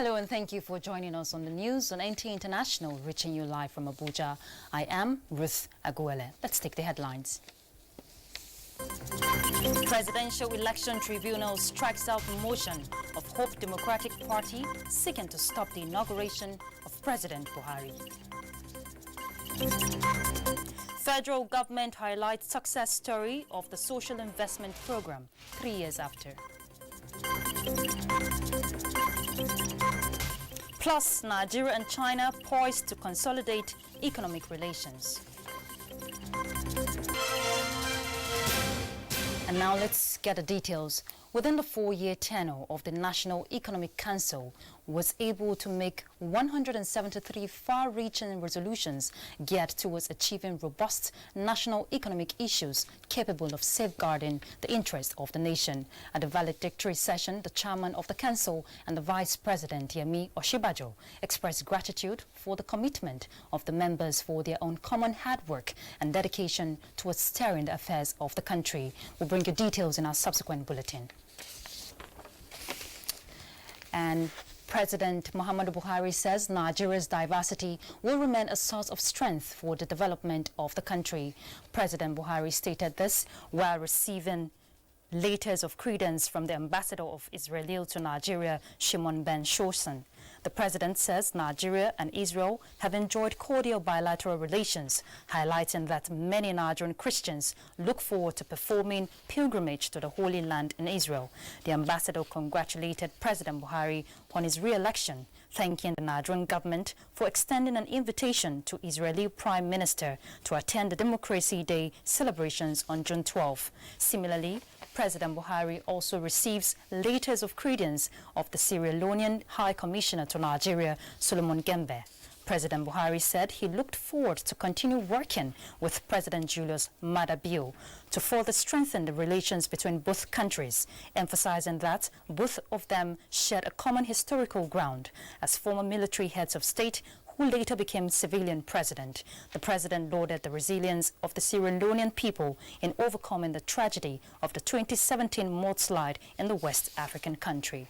Hello and thank you for joining us on the news on NTA International, reaching you live from Abuja. I am Ruth Aguele. Let's take the headlines. Presidential Election Tribunal strikes out motion of Hope Democratic Party seeking to stop the inauguration of President Buhari. Federal government highlights success story of the social investment program 3 years after. Plus, Nigeria and China poised to consolidate economic relations. And now let's get the details. Within the 4-year tenure of the National Economic Council, was able to make 173 far-reaching resolutions geared towards achieving robust national economic issues capable of safeguarding the interests of the nation. At the valedictory session, the chairman of the council and the vice president, Yemi Oshibajo, expressed gratitude for the commitment of the members for their own common hard work and dedication towards steering the affairs of the country. We'll bring you details in our subsequent bulletin. And President Muhammadu Buhari says Nigeria's diversity will remain a source of strength for the development of the country. President Buhari stated this while receiving letters of credence from the ambassador of Israel to Nigeria, Shimon Ben Shoson. The president says Nigeria and Israel have enjoyed cordial bilateral relations, highlighting that many Nigerian Christians look forward to performing pilgrimage to the Holy Land in Israel. The ambassador congratulated President Buhari on his re-election, thanking the Nigerian government for extending an invitation to Israeli Prime Minister to attend the Democracy Day celebrations on June 12. Similarly, President Buhari also receives letters of credence of the Sierra Leonean High Commissioner to Nigeria, Solomon Gembe. President Buhari said he looked forward to continue working with President Julius Maada Bio to further strengthen the relations between both countries, emphasizing that both of them shared a common historical ground as former military heads of state who later became civilian president. The president lauded the resilience of the Sierra Leonean people in overcoming the tragedy of the 2017 mudslide in the West African country.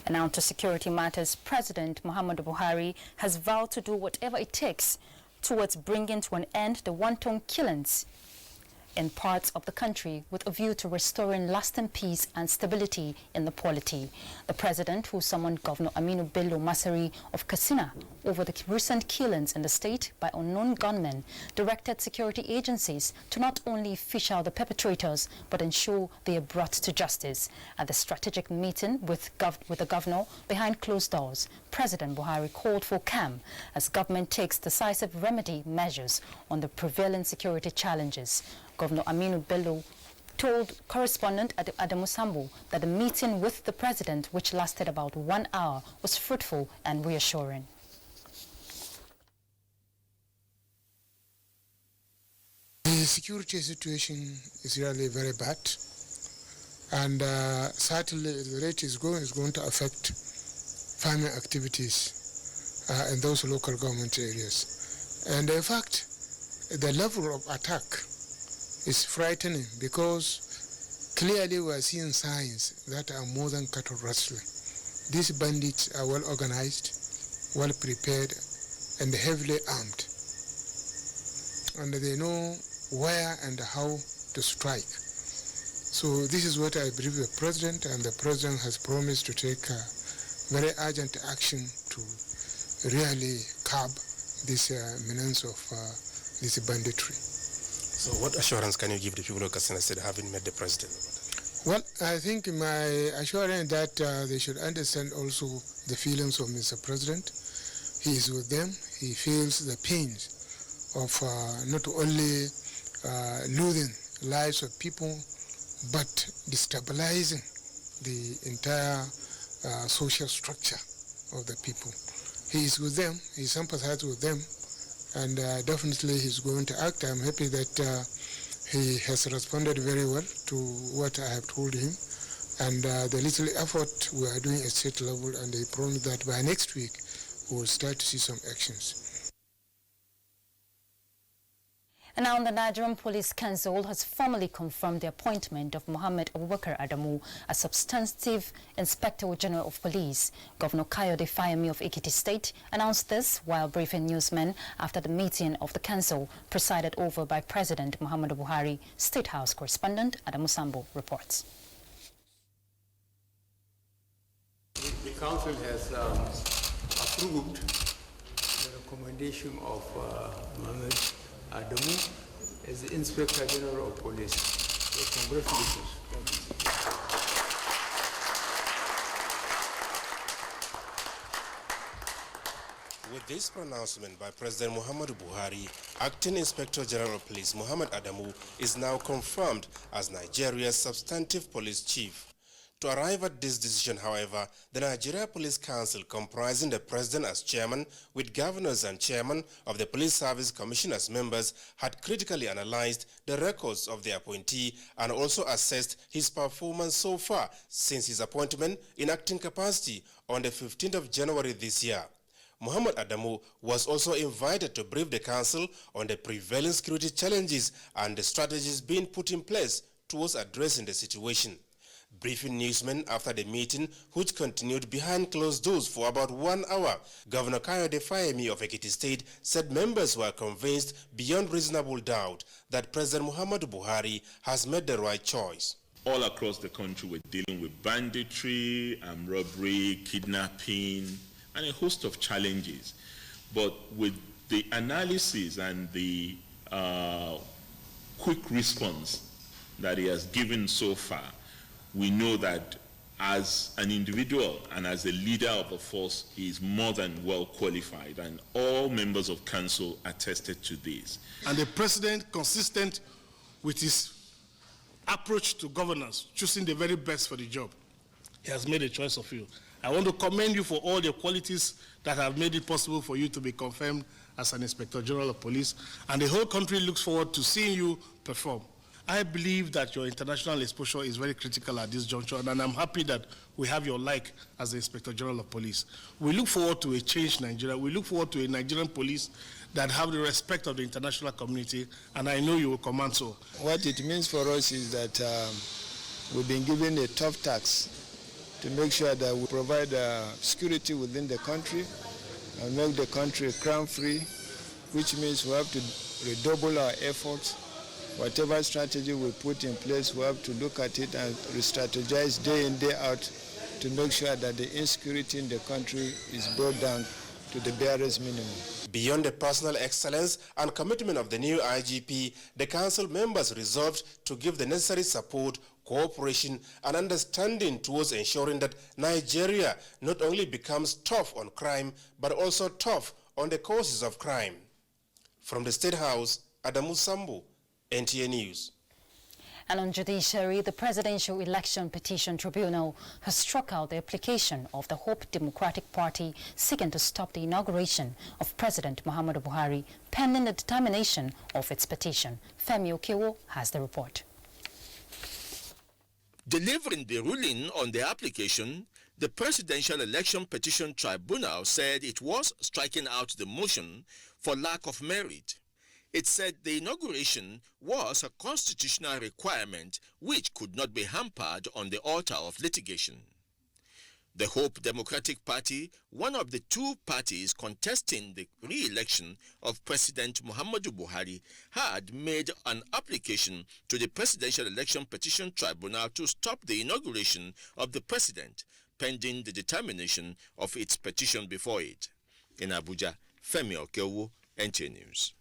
And now to security matters, President Muhammadu Buhari has vowed to do whatever it takes towards bringing to an end the wanton killings in parts of the country with a view to restoring lasting peace and stability in the polity. The president, who summoned Governor Aminu Bello Masari of Katsina over the recent killings in the state by unknown gunmen, directed security agencies to not only fish out the perpetrators but ensure they are brought to justice. At the strategic meeting with the governor behind closed doors, President Buhari called for calm as government takes decisive remedy measures on the prevailing security challenges. Governor Aminu Bello told correspondent Adamu Sambo that the meeting with the president, which lasted about 1 hour, was fruitful and reassuring. The security situation is really very bad, and certainly the rate is going to affect farming activities in those local government areas. And in fact, the level of attack is frightening because clearly we are seeing signs that are more than cattle rustling. These bandits are well organized, well prepared, and heavily armed. And they know where and how to strike. So this is what I believe the president, and the president has promised to take very urgent action to really curb this menace of this banditry. So what assurance can you give the people of Katsina State having met the president? Well, I think my assurance that they should understand also the feelings of Mr. President. He is with them. He feels the pains of not only losing lives of people, but destabilizing the entire social structure of the people. He is with them. He sympathizes with them. And definitely he's going to act. I'm happy that he has responded very well to what I have told him. And the little effort we are doing at state level, and they promise that by next week we will start to see some actions. And now the Nigerian Police Council has formally confirmed the appointment of Mohammed Abubakar Adamu as Substantive Inspector General of Police. Governor Kayode Fayemi of Ekiti State announced this while briefing newsmen after the meeting of the council presided over by President Muhammadu Buhari. State House correspondent Adamu Sambo reports. The council has approved the recommendation of Mohammed Adamu as the Inspector General of Police. So congratulations. With this pronouncement by President Muhammadu Buhari, Acting Inspector General of Police Mohammed Adamu is now confirmed as Nigeria's substantive police chief. To arrive at this decision, however, the Nigeria Police Council, comprising the President as chairman, with governors and chairman of the Police Service Commission as members, had critically analyzed the records of the appointee and also assessed his performance so far since his appointment in acting capacity on the 15th of January this year. Mohammed Adamu was also invited to brief the council on the prevailing security challenges and the strategies being put in place towards addressing the situation. Briefing newsmen after the meeting, which continued behind closed doors for about 1 hour, Governor Kayode Fayemi of Ekiti State said members were convinced beyond reasonable doubt that President Muhammadu Buhari has made the right choice. All across the country, we're dealing with banditry, robbery, kidnapping, and a host of challenges. But with the analysis and the quick response that he has given so far, we know that as an individual and as a leader of the force, he is more than well qualified, and all members of council attested to this. And the president, consistent with his approach to governance, choosing the very best for the job, he has made a choice of you. I want to commend you for all the qualities that have made it possible for you to be confirmed as an Inspector General of Police, and the whole country looks forward to seeing you perform. I believe that your international exposure is very critical at this juncture, and I'm happy that we have your like as the Inspector General of Police. We look forward to a changed Nigeria. We look forward to a Nigerian police that have the respect of the international community, and I know you will command so. What it means for us is that we've been given a tough task to make sure that we provide security within the country and make the country crime-free, which means we have to redouble our efforts. Whatever strategy we put in place, we have to look at it and re-strategize day in, day out to make sure that the insecurity in the country is brought down to the barest minimum. Beyond the personal excellence and commitment of the new IGP, the council members resolved to give the necessary support, cooperation and understanding towards ensuring that Nigeria not only becomes tough on crime, but also tough on the causes of crime. From the State House, Adamu Sambo, NTA News. And on judiciary, the Presidential Election Petition Tribunal has struck out the application of the Hope Democratic Party seeking to stop the inauguration of President Muhammadu Buhari, pending the determination of its petition. Femi Okewo has the report. Delivering the ruling on the application, the Presidential Election Petition Tribunal said it was striking out the motion for lack of merit. It said the inauguration was a constitutional requirement which could not be hampered on the altar of litigation. The Hope Democratic Party, one of the two parties contesting the re-election of President Muhammadu Buhari, had made an application to the Presidential Election Petition Tribunal to stop the inauguration of the president, pending the determination of its petition before it. In Abuja, Femi Okewo, NTA News.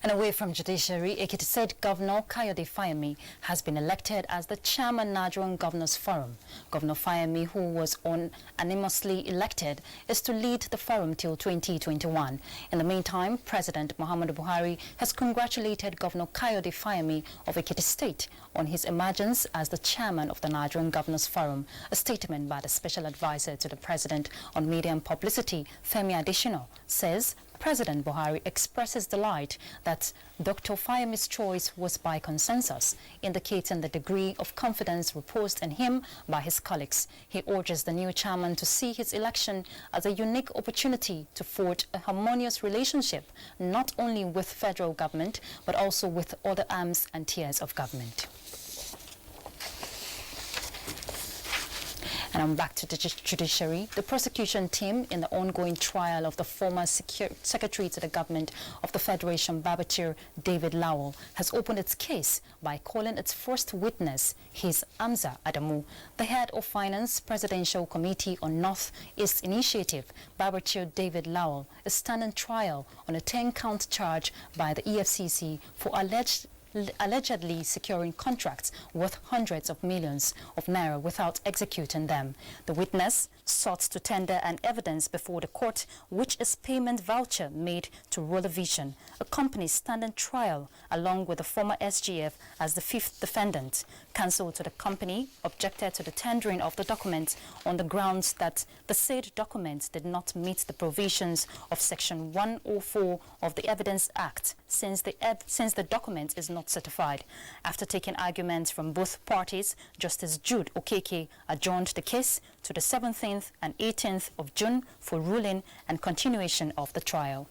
And away from judiciary, Ekiti State Governor Kayode Fayemi has been elected as the chairman Nigerian Governors Forum. Governor Fayemi, who was unanimously elected, is to lead the forum till 2021. In the meantime, President Muhammadu Buhari has congratulated Governor Kayode Fayemi of Ekiti State on his emergence as the chairman of the Nigerian Governors Forum. A statement by the special advisor to the president on media and publicity, Femi Adesina, says President Buhari expresses delight that Dr. Fayemi's choice was by consensus, indicating the degree of confidence reposed in him by his colleagues. He urges the new chairman to see his election as a unique opportunity to forge a harmonious relationship, not only with federal government, but also with other arms and tiers of government. And I'm back to the judiciary. The prosecution team in the ongoing trial of the former secretary to the government of the Federation, Babachir David Lawal, has opened its case by calling its first witness, his Amza Adamu, the head of Finance Presidential Committee on North-East Initiative. Babachir David Lawal is standing trial on a 10-count charge by the EFCC for allegedly securing contracts worth hundreds of millions of naira without executing them. The witness sought to tender an evidence before the court, which is payment voucher made to Roller Vision, a company standing trial along with the former SGF as the fifth defendant. Counsel to the company objected to the tendering of the document on the grounds that the said document did not meet the provisions of Section 104 of the Evidence Act, since the document is not certified. After taking arguments from both parties, Justice Jude Okeke adjourned the case to the 17th and 18th of June for ruling and continuation of the trial.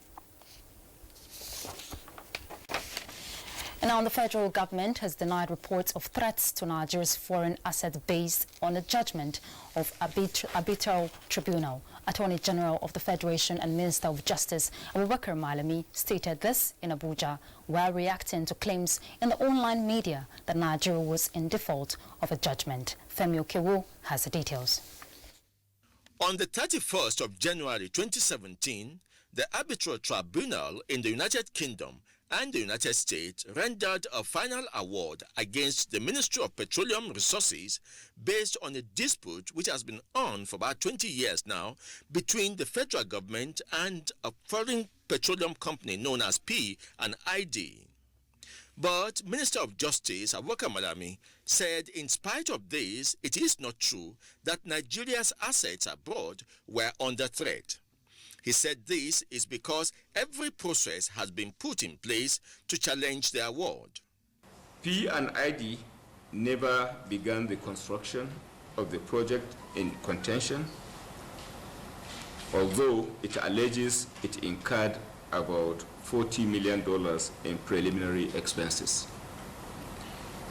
And now the federal government has denied reports of threats to Nigeria's foreign assets based on a judgment of arbitral tribunal. Attorney General of the Federation and Minister of Justice Abubakar Malami stated this in Abuja while reacting to claims in the online media that Nigeria was in default of a judgment. Femi Okewo has the details. On the 31st of January 2017, the arbitral tribunal in the United Kingdom and the United States rendered a final award against the Ministry of Petroleum Resources based on a dispute which has been on for about 20 years now between the federal government and a foreign petroleum company known as P&ID. But Minister of Justice Abubakar Malami said in spite of this, it is not true that Nigeria's assets abroad were under threat. He said this is because every process has been put in place to challenge the award. P&ID never began the construction of the project in contention, although it alleges it incurred about $40 million in preliminary expenses.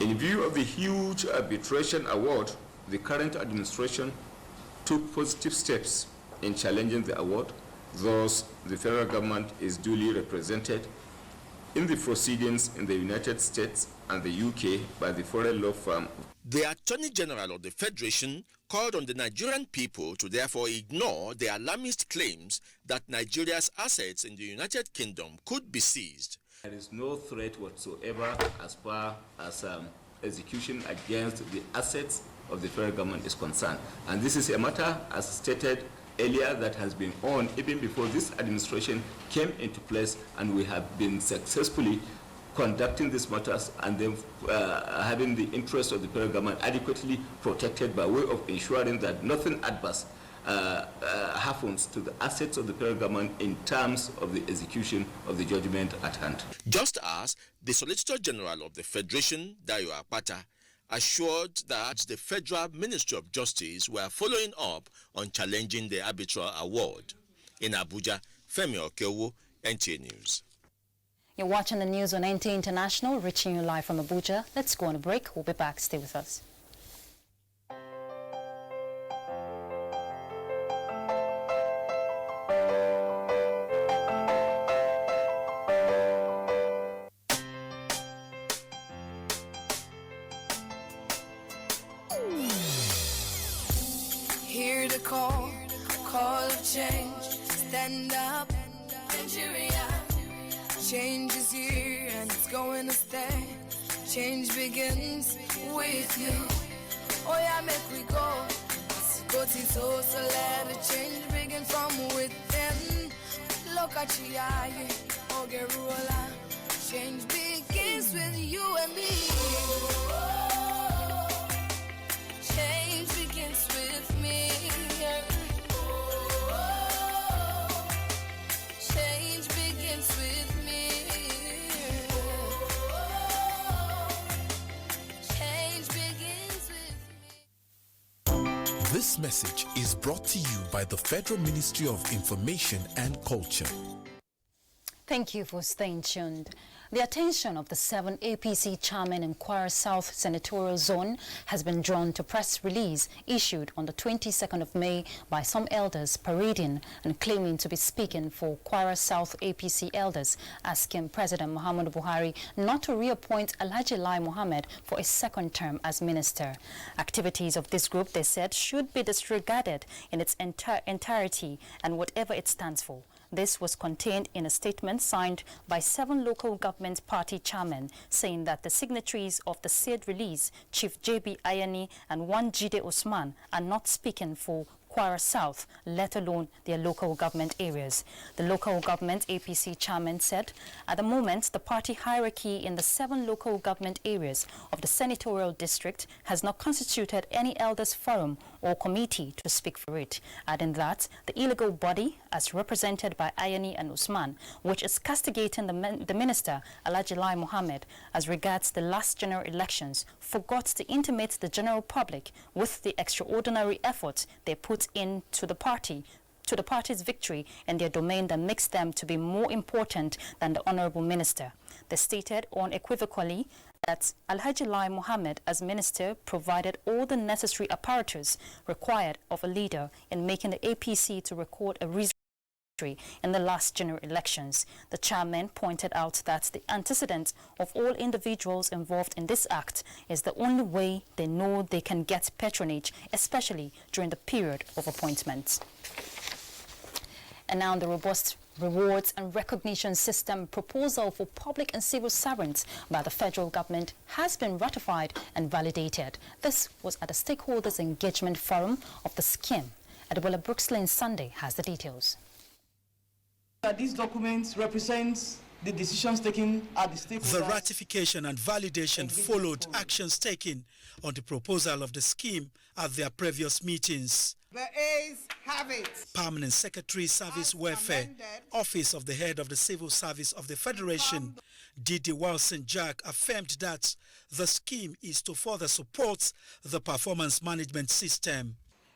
In view of the huge arbitration award, the current administration took positive steps in challenging the award. Thus, the federal government is duly represented in the proceedings in the United States and the UK by the foreign law firm. The Attorney General of the Federation called on the Nigerian people to therefore ignore the alarmist claims that Nigeria's assets in the United Kingdom could be seized. There is no threat whatsoever as far as execution against the assets of the federal government is concerned. And this is a matter, as stated earlier, that has been on even before this administration came into place, and we have been successfully conducting these matters and then having the interest of the federal government adequately protected by way of ensuring that nothing adverse happens to the assets of the federal government in terms of the execution of the judgment at hand. Just as the Solicitor General of the Federation, Dayo Akpata, assured that the Federal Ministry of Justice were following up on challenging the arbitral award. In Abuja, Femi Okewo, NTA News. You're watching the news on NTA International, reaching you live from Abuja. Let's go on a break. We'll be back. Stay with us. Hear the call of change, stand up, Nigeria. Change is here and it's going to stay. Change begins with you. Oh yeah, make we go. So let the change begin from within. Look at you, Ogerola. Change begins with you and me. Change begins with me. Change This message is brought to you by the Federal Ministry of Information and Culture. Thank you for staying tuned. The attention of the 7 APC chairmen in Kwara South Senatorial Zone has been drawn to press release issued on the 22nd of May by some elders parading and claiming to be speaking for Kwara South APC elders, asking President Muhammadu Buhari not to reappoint Alhaji Lai Mohammed for a second term as minister. Activities of this group, they said, should be disregarded in its entirety and whatever it stands for. This was contained in a statement signed by 7 local government party chairmen, saying that the signatories of the said release, Chief J.B. Ayani and one Jide Osman, are not speaking for Kwara South, let alone their local government areas. The local government APC chairman said, at the moment, the party hierarchy in the 7 local government areas of the senatorial district has not constituted any elders forum or committee to speak for it, adding that the illegal body, as represented by Ayani and Usman, which is castigating the minister, Alhaji Lai Mohammed, as regards the last general elections, forgot to intimate the general public with the extraordinary effort they put into the party's victory in their domain that makes them to be more important than the honorable minister. They stated unequivocally that Alhaji Lai Mohammed as minister provided all the necessary apparatus required of a leader in making the APC to record a reasonable in the last general elections. The chairman pointed out that the antecedent of all individuals involved in this act is the only way they know they can get patronage, especially during the period of appointments. And now the robust rewards and recognition system proposal for public and civil servants by the federal government has been ratified and validated. This was at the Stakeholders Engagement Forum of the scheme. Adebola Brookslyn Sunday has the details. These documents represent the decisions taken at the stakeholders. The ratification and validation followed actions taken on the proposal of the scheme at their previous meetings. The A's have it. Permanent Secretary Service Welfare, Office of the Head of the Civil Service of the Federation, Didi Wilson Jack, affirmed that the scheme is to further support the performance management system.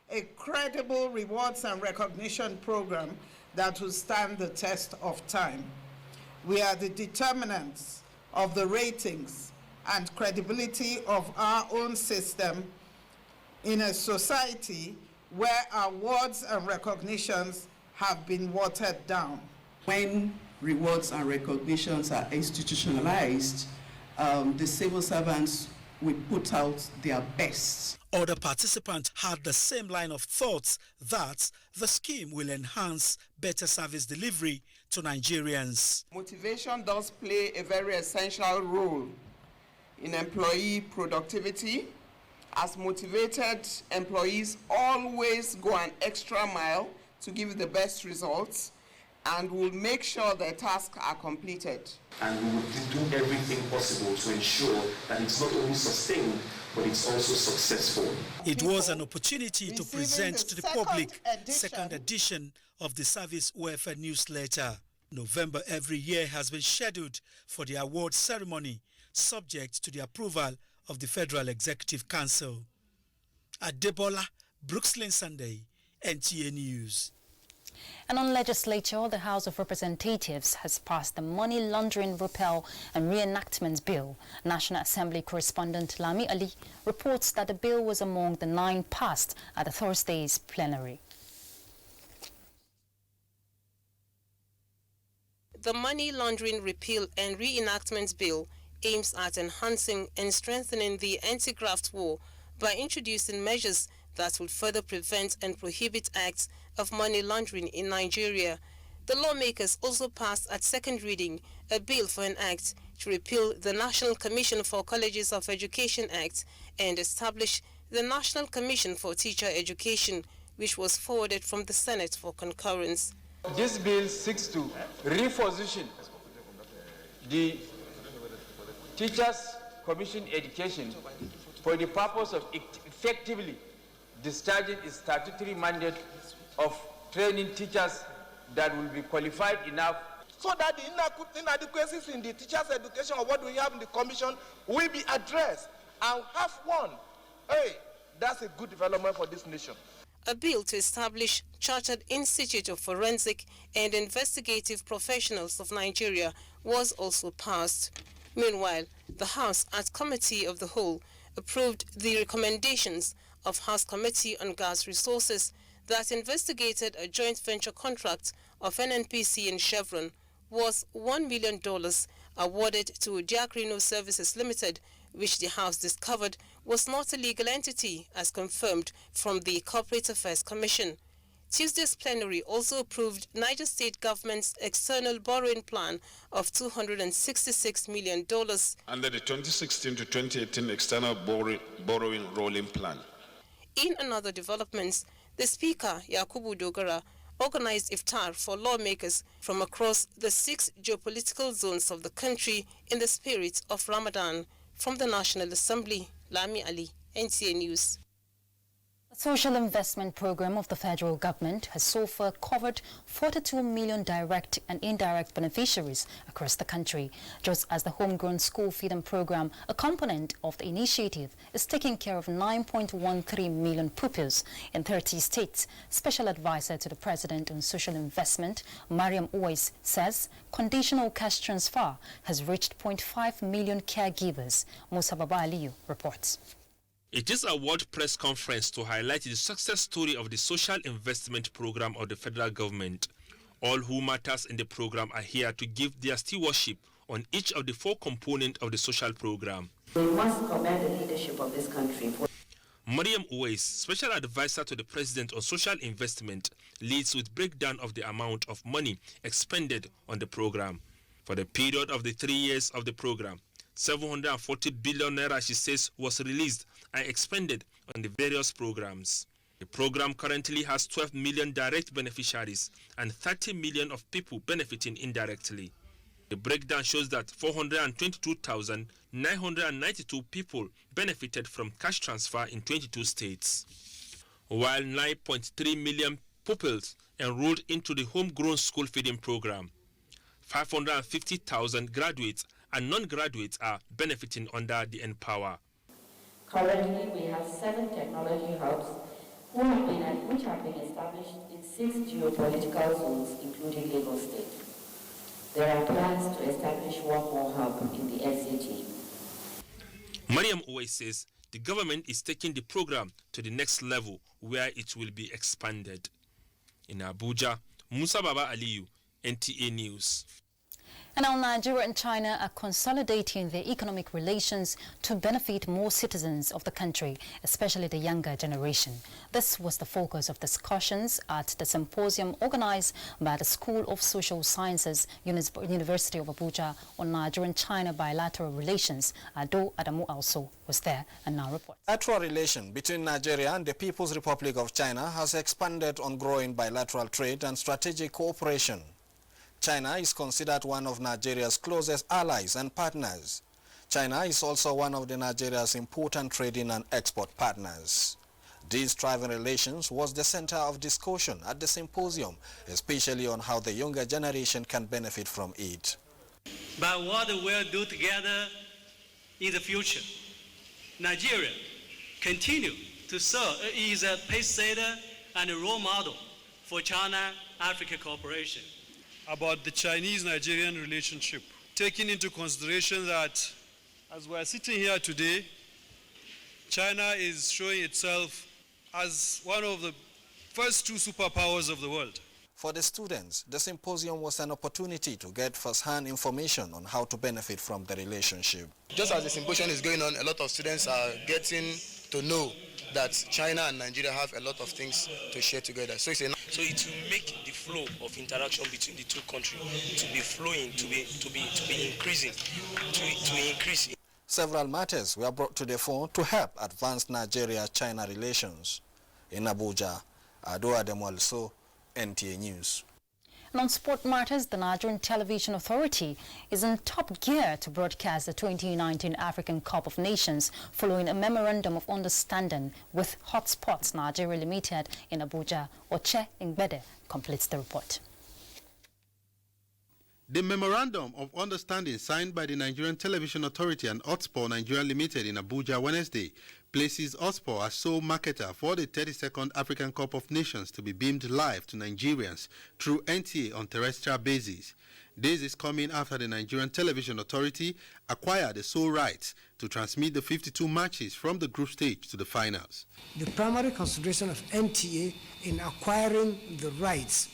A credible rewards and recognition program that will stand the test of time. We are the determinants of the ratings and credibility of our own system in a society where awards and recognitions have been watered down. When rewards and recognitions are institutionalized, the civil servants will put out their best. Other participants had the same line of thought that the scheme will enhance better service delivery to Nigerians. Motivation does play a very essential role in employee productivity, as motivated employees always go an extra mile to give the best results and will make sure their tasks are completed. And we will do everything possible to ensure that it's not only sustained, but it's also successful. It was an opportunity to present to the public second edition of the Service Welfare Newsletter. November every year has been scheduled for the award ceremony, subject to the approval of the Federal Executive Council. Adebola Brookslyn Sunday, NTA News. And on legislature, the House of Representatives has passed the Money Laundering Repeal and Reenactment Bill. National Assembly correspondent Lami Ali reports that the bill was among the 9 passed at the Thursday's plenary. The Money Laundering Repeal and Reenactment Bill aims at enhancing and strengthening the anti-graft war by introducing measures that will further prevent and prohibit acts of money laundering in Nigeria. The lawmakers also passed at second reading a bill for an act to repeal the National Commission for Colleges of Education Act and establish the National Commission for Teacher Education, which was forwarded from the Senate for concurrence. This bill seeks to reposition the Teachers Commission Education for the purpose of effectively discharging its statutory mandate of training teachers that will be qualified enough so that the inadequacies in the teachers' education or what we have in the commission will be addressed and have one. That's a good development for this nation. A bill to establish Chartered Institute of Forensic and Investigative Professionals of Nigeria was also passed. Meanwhile, the House, as Committee of the Whole, approved the recommendations of House Committee on Gas Resources that investigated a joint venture contract of NNPC and Chevron worth $1 million awarded to Diacrino Services Limited, which the House discovered was not a legal entity as confirmed from the Corporate Affairs Commission. Tuesday's plenary also approved Niger State government's external borrowing plan of $266 million. Under the 2016 to 2018 external borrowing rolling plan. In another developments, the Speaker, Yakubu Dogara, organized iftar for lawmakers from across the 6 geopolitical zones of the country in the spirit of Ramadan. From the National Assembly, Lami Ali, NTA News. The social investment program of the federal government has so far covered 42 million direct and indirect beneficiaries across the country, just as the homegrown school feeding program, a component of the initiative, is taking care of 9.13 million pupils in 30 states. Special advisor to the President on Social Investment, Mariam Uwais, says conditional cash transfer has reached 0.5 million caregivers. Musa Baba Aliyu reports. It is a World Press Conference to highlight the success story of the social investment program of the federal government. All who matters in the program are here to give their stewardship on each of the 4 components of the social program. We must commend the leadership of this country. Mariam Uwais, special advisor to the President on social investment, leads with breakdown of the amount of money expended on the program. For the period of the 3 years of the program, 740 billion naira, she says, was released and expended on the various programs. The program currently has 12 million direct beneficiaries and 30 million of people benefiting indirectly. The breakdown shows that 422,992 people benefited from cash transfer in 22 states, while 9.3 million pupils enrolled into the homegrown school feeding program. 550,000 graduates and non-graduates are benefiting under the Empower. Currently, we have 7 technology hubs which have been established in 6 geopolitical zones, including Lagos State. There are plans to establish one more hub in the FCT. Mariam Uwais says the government is taking the program to the next level where it will be expanded. In Abuja, Musa Baba Aliyu, NTA News. And now Nigeria and China are consolidating their economic relations to benefit more citizens of the country, especially the younger generation. This was the focus of discussions at the symposium organized by the School of Social Sciences, University of Abuja, on Nigerian-China bilateral relations. Ado Adamu also was there and now reports. Bilateral relation between Nigeria and the People's Republic of China has expanded on growing bilateral trade and strategic cooperation. China is considered one of Nigeria's closest allies and partners. China is also one of Nigeria's important trading and export partners. These thriving relations was the center of discussion at the symposium, especially on how the younger generation can benefit from it. But what we'll do together in the future, Nigeria continue to serve as a pacesetter and a role model for China-Africa cooperation. About the Chinese-Nigerian relationship, taking into consideration that as we are sitting here today, China is showing itself as one of the first 2 superpowers of the world. For the students, the symposium was an opportunity to get first-hand information on how to benefit from the relationship. Just as the symposium is going on, a lot of students are getting to know that China and Nigeria have a lot of things to share together. So it will make the flow of interaction between the 2 countries to be flowing, to be increasing, to increase. Several matters were brought to the fore to help advance Nigeria-China relations. In Abuja, Ado Ademo, NTA News. And on sport matters, the Nigerian Television Authority is in top gear to broadcast the 2019 African Cup of Nations following a memorandum of understanding with Hotspots Nigeria Limited in Abuja. Oche Ngbede completes the report. The memorandum of understanding signed by the Nigerian Television Authority and Hotspot Nigeria Limited in Abuja Wednesday places Ospor as sole marketer for the 32nd African Cup of Nations to be beamed live to Nigerians through NTA on terrestrial basis. This is coming after the Nigerian Television Authority acquired the sole rights to transmit the 52 matches from the group stage to the finals. The primary consideration of NTA in acquiring the rights,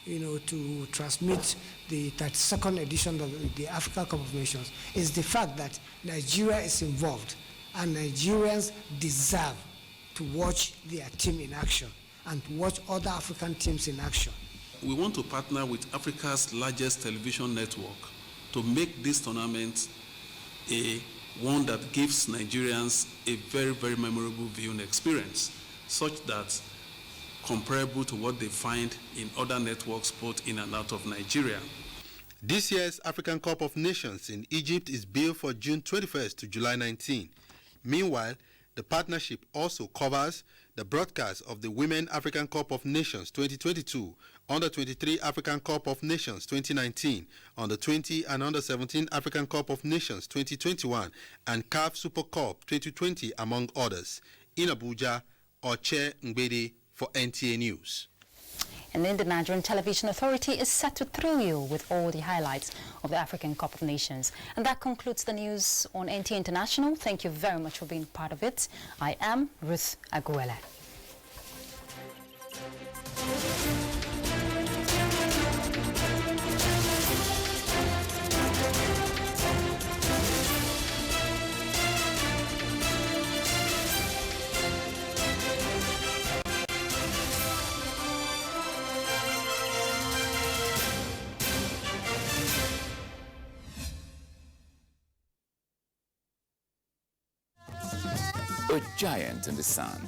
to transmit the 32nd edition of the Africa Cup of Nations is the fact that Nigeria is involved and Nigerians deserve to watch their team in action and to watch other African teams in action. We want to partner with Africa's largest television network to make this tournament one that gives Nigerians a very, very memorable viewing experience, such that comparable to what they find in other networks both in and out of Nigeria. This year's African Cup of Nations in Egypt is billed for June 21st to July 19. Meanwhile, the partnership also covers the broadcast of the Women African Cup of Nations 2022, Under-23 African Cup of Nations 2019, Under-20 and Under-17 African Cup of Nations 2021, and CAF Super Cup 2020, among others. In Abuja, Oche Ngbede for NTA News. And then the Nigerian Television Authority is set to thrill you with all the highlights of the African Cup of Nations. And that concludes the news on NTA International. Thank you very much for being part of it. I am Ruth Aguela. A giant in the sun,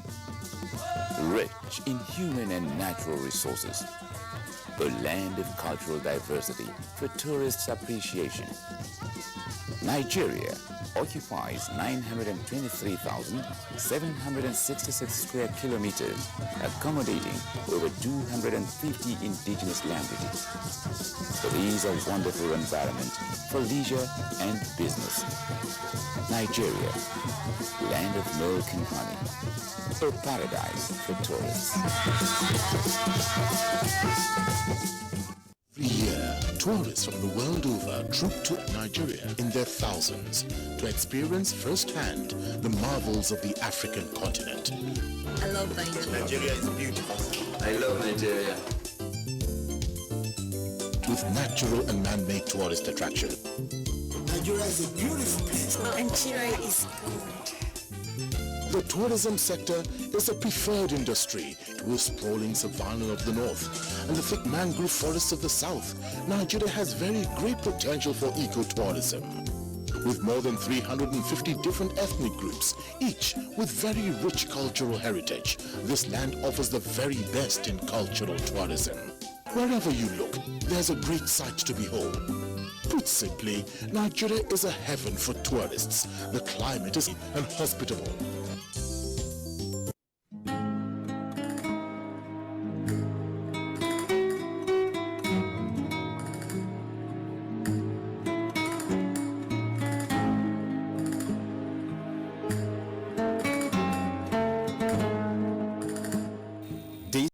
rich in human and natural resources, a land of cultural diversity for tourists' appreciation. Nigeria occupies 923,766 square kilometers, accommodating over 250 indigenous languages. It is a wonderful environment for leisure and business. Nigeria, land of milk and honey, a paradise for tourists. Every year, tourists from the world over troop to Nigeria in their thousands to experience firsthand the marvels of the African continent. I love Nigeria. Nigeria is beautiful. I love Nigeria. With natural and man-made tourist attraction. Nigeria is a beautiful place. Nigeria is good. The tourism sector is a preferred industry to the sprawling savanna of the north and the thick mangrove forests of the south. Nigeria has very great potential for eco-tourism. With more than 350 different ethnic groups, each with very rich cultural heritage, this land offers the very best in cultural tourism. Wherever you look, there's a great sight to behold. Put simply, Nigeria is a heaven for tourists. The climate is and hospitable.